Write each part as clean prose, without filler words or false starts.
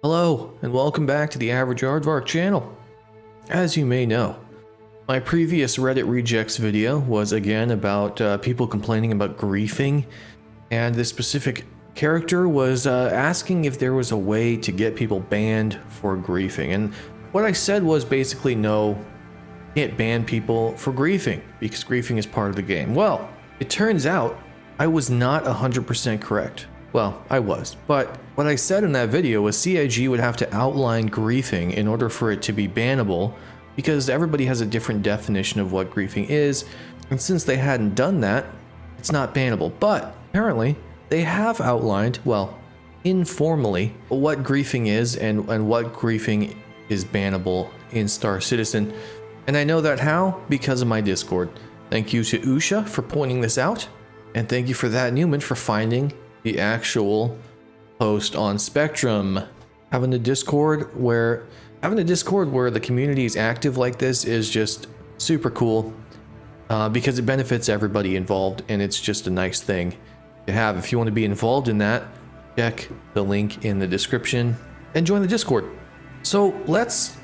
Hello, and welcome back to the Average Aardvark channel. As you may know, my previous Reddit rejects video was again about people complaining about griefing, and this specific character was asking if there was a way to get people banned for griefing. And what I said was basically no, you can't ban people for griefing because griefing is part of the game. Well, it turns out I was not 100% correct. Well, I was, but what I said in that video was CIG would have to outline griefing in order for it to be bannable, because everybody has a different definition of what griefing is, and since they hadn't done that, it's not bannable. But apparently they have outlined, well, informally, what griefing is and what griefing is bannable in Star Citizen. And I know that how? Because of my Discord. Thank you to Usha for pointing this out, and thank you for that Newman for finding the actual post on Spectrum. Having a Discord where the community is active like this is just super cool, because it benefits everybody involved, and it's just a nice thing to have. If you want to be involved in that, check the link in the description and join the Discord. So let's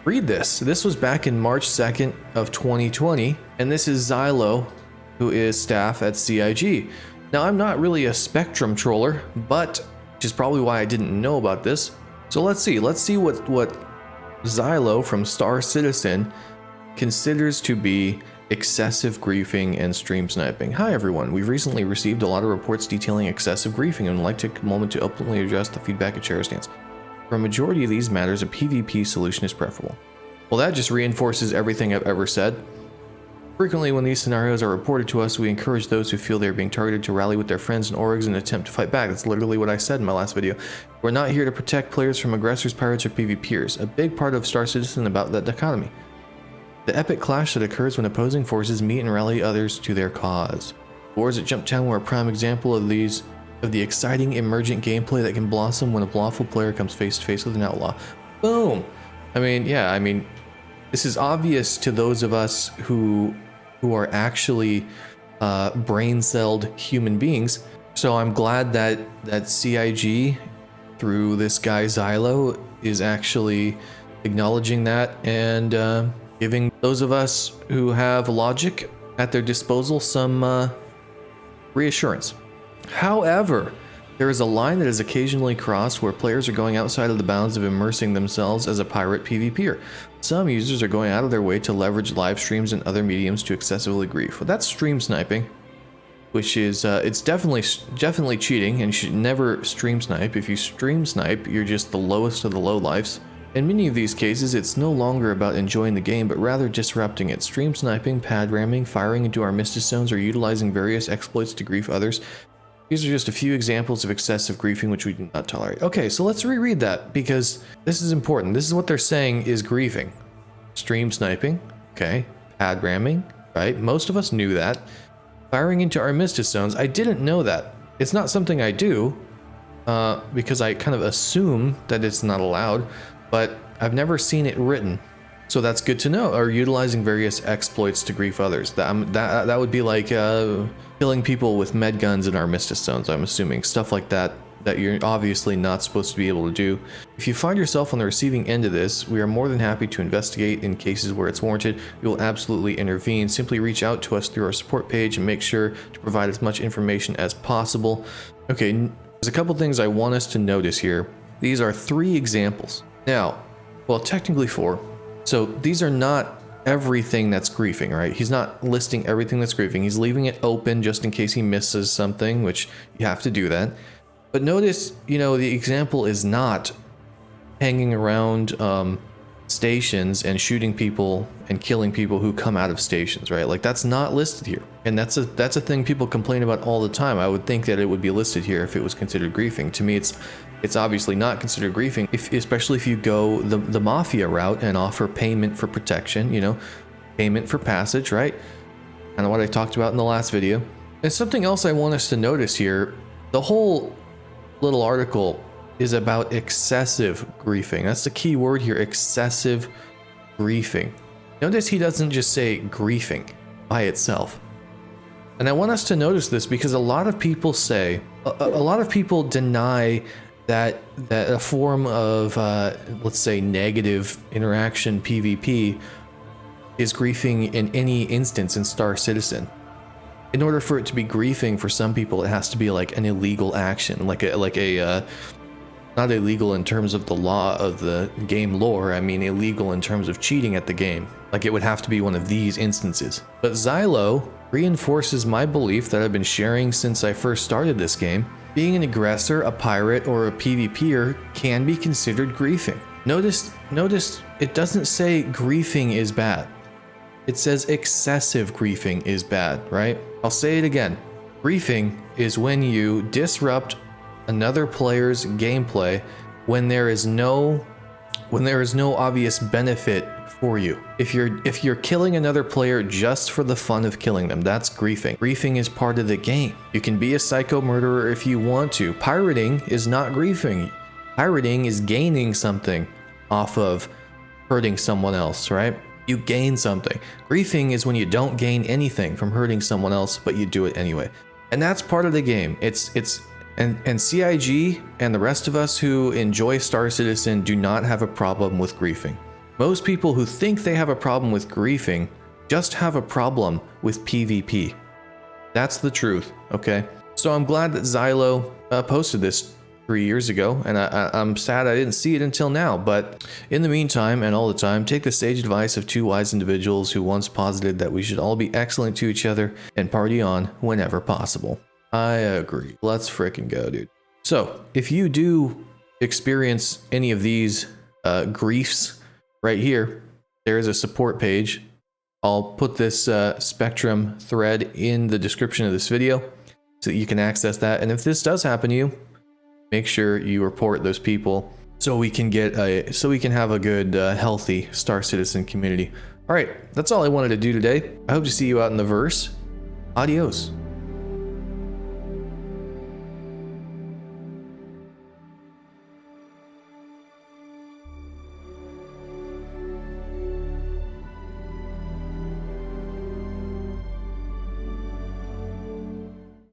read this. This was back in March 2nd of 2020, and this is Xylo, who is staff at CIG. Now, I'm not really a Spectrum troller, but which is probably why I didn't know about this. So let's see what Xylo from Star Citizen considers to be excessive griefing and stream sniping. Hi everyone, we've recently received a lot of reports detailing excessive griefing and would like to take a moment to openly address the feedback and share our stance. For a majority of these matters, a PvP solution is preferable. Well, that just reinforces everything I've ever said. Frequently, when these scenarios are reported to us, we encourage those who feel they're being targeted to rally with their friends and orgs and attempt to fight back. That's literally what I said in my last video. We're not here to protect players from aggressors, pirates, or PvPers. A big part of Star Citizen about that dichotomy. The epic clash that occurs when opposing forces meet and rally others to their cause. Wars at Jumptown were a prime example of the exciting emergent gameplay that can blossom when a lawful player comes face to face with an outlaw. Boom! I mean, yeah, this is obvious to those of us who are actually brain-celled human beings. So I'm glad that CIG, through this guy Xylo, is actually acknowledging that and giving those of us who have logic at their disposal some reassurance. However, there is a line that is occasionally crossed where players are going outside of the bounds of immersing themselves as a pirate PvPer. Some users are going out of their way to leverage live streams and other mediums to excessively grief. Well, that's stream sniping, which is it's definitely cheating, and you should never stream snipe. If you stream snipe, you're just the lowest of the low lives. In many of these cases, it's no longer about enjoying the game, but rather disrupting it. Stream sniping, pad ramming, firing into our Armistice zones, or utilizing various exploits to grief others. These are just a few examples of excessive griefing which we do not tolerate. Okay, so let's reread that, because this is important. This is what they're saying is griefing. Stream sniping, okay. Pad ramming, right? Most of us knew that. Firing into our Armistice zones, I didn't know that. It's not something I do, because I kind of assume that it's not allowed, but I've never seen it written. So that's good to know. Or utilizing various exploits to grief others. That would be like killing people with med guns in our Armistice zones, I'm assuming. Stuff like that you're obviously not supposed to be able to do. If you find yourself on the receiving end of this, we are more than happy to investigate in cases where it's warranted. We will absolutely intervene. Simply reach out to us through our support page and make sure to provide as much information as possible. Okay, there's a couple things I want us to notice here. These are 3 examples. Now, well, technically 4. So these are not everything that's griefing, right? He's not listing everything that's griefing. He's leaving it open just in case he misses something, which you have to do that. But notice, the example is not hanging around stations and shooting people and killing people who come out of stations, right? Like, that's not listed here. And that's a thing people complain about all the time. I would think that it would be listed here if it was considered griefing. To me, it's obviously not considered griefing, especially if you go the mafia route and offer payment for protection, payment for passage, right? Kind of what I talked about in the last video. And something else I want us to notice here, the whole little article is about excessive griefing. That's the key word here, excessive griefing. Notice he doesn't just say griefing by itself. And I want us to notice this because a lot of people deny that a form of let's say negative interaction PvP is griefing in any instance in Star Citizen. In order for it to be griefing for some people, it has to be like an illegal action, like a not illegal in terms of the law of the game lore, I mean illegal in terms of cheating at the game. Like it would have to be one of these instances. But Xylo reinforces my belief that I've been sharing since I first started this game. Being an aggressor, a pirate, or a PvPer can be considered griefing. Notice it doesn't say griefing is bad. It says excessive griefing is bad, right? I'll say it again. Griefing is when you disrupt another player's gameplay when there is no obvious benefit for you. If you're killing another player just for the fun of killing them, that's griefing. Griefing is part of the game. You can be a psycho murderer if you want to. Pirating is not griefing. Pirating is gaining something off of hurting someone else, right? You gain something. Griefing is when you don't gain anything from hurting someone else, but you do it anyway. And that's part of the game. And CIG and the rest of us who enjoy Star Citizen do not have a problem with griefing. Most people who think they have a problem with griefing just have a problem with PvP. That's the truth, okay? So I'm glad that Xylo posted this 3 years ago, and I'm sad I didn't see it until now, but in the meantime and all the time, take the sage advice of two wise individuals who once posited that we should all be excellent to each other and party on whenever possible. I agree. Let's frickin' go, dude. So if you do experience any of these griefs right here, there is a support page. I'll put this Spectrum thread in the description of this video so that you can access that. And if this does happen to you, make sure you report those people so we can have a good, healthy Star Citizen community. All right, that's all I wanted to do today. I hope to see you out in the verse. Adios.